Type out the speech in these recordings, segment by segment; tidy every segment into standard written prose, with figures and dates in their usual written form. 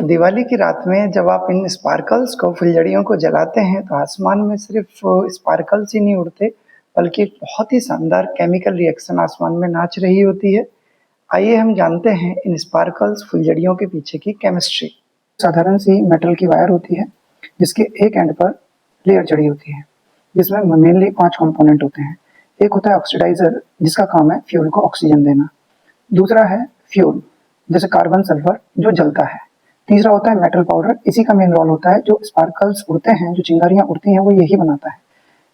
दिवाली की रात में जब आप इन स्पार्कल्स को फुलझड़ियों को जलाते हैं तो आसमान में सिर्फ स्पार्कल्स ही नहीं उड़ते बल्कि एक बहुत ही शानदार केमिकल रिएक्शन आसमान में नाच रही होती है। आइए हम जानते हैं इन स्पार्कल्स फुलझड़ियों के पीछे की केमिस्ट्री। साधारण सी मेटल की वायर होती है जिसके एक एंड पर लेयर चढ़ी होती है जिसमें मेनली 5 कंपोनेंट होते हैं। एक होता है ऑक्सीडाइजर जिसका काम है फ्यूल को ऑक्सीजन देना। दूसरा है फ्यूल जैसे कार्बन सल्फर जो जलता है। तीसरा होता है मेटल पाउडर, इसी का मेन रोल होता है जो स्पार्कल्स उड़ते हैं, जो चिंगारियां उड़ती हैं वो यही बनाता है।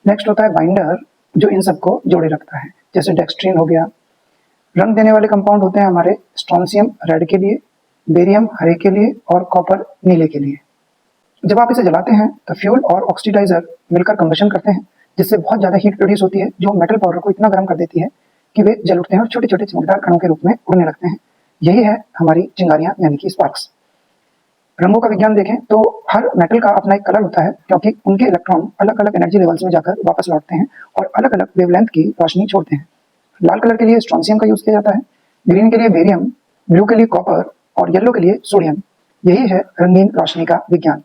नेक्स्ट होता है बाइंडर जो इन सबको जोड़े रखता है जैसे डेक्सट्रीन हो गया। रंग देने वाले कंपाउंड होते हैं हमारे स्ट्रोंशियम रेड के लिए, बेरियम हरे के लिए और कॉपर नीले के लिए। जब आप इसे जलाते हैं तो फ्यूल और ऑक्सीडाइजर मिलकर कंबशन करते हैं जिससे बहुत ज़्यादा हीट प्रोड्यूस होती है जो मेटल पाउडर को इतना गर्म कर देती है कि वे जल उठते हैं और छोटे छोटे चमकदार कणों के रूप में उड़ने लगते हैं। यही है हमारी चिंगारियां यानी कि स्पार्क्स। रंगों का विज्ञान देखें तो हर मेटल का अपना एक कलर होता है क्योंकि उनके इलेक्ट्रॉन अलग अलग एनर्जी लेवल्स में जाकर वापस लौटते हैं और अलग अलग वेवलेंथ की रोशनी छोड़ते हैं। लाल कलर के लिए स्ट्रोंशियम का यूज किया जाता है, ग्रीन के लिए बेरियम, ब्लू के लिए कॉपर और येलो के लिए सोडियम। यही है रंगीन रोशनी का विज्ञान।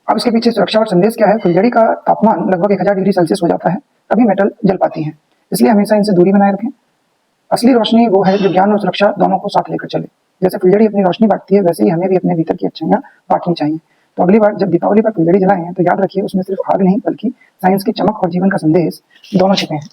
अब इसके पीछे सुरक्षा और संदेश क्या है? फुलझड़ी का तापमान लगभग 1000 डिग्री सेल्सियस हो जाता है तभी मेटल जल पाती है, इसलिए हमेशा इनसे दूरी बनाए रखें। असली रोशनी वो है जो ज्ञान और सुरक्षा दोनों को साथ लेकर चले। जैसे फुलझड़ी अपनी रोशनी बांटती है वैसे ही हमें भी अपने भीतर की अच्छाइयाँ बांटनी चाहिए। तो अगली बार जब दीपावली पर फुलझड़ी जलाएं तो याद रखिए उसमें सिर्फ आग नहीं बल्कि साइंस की चमक और जीवन का संदेश दोनों छिपे हैं।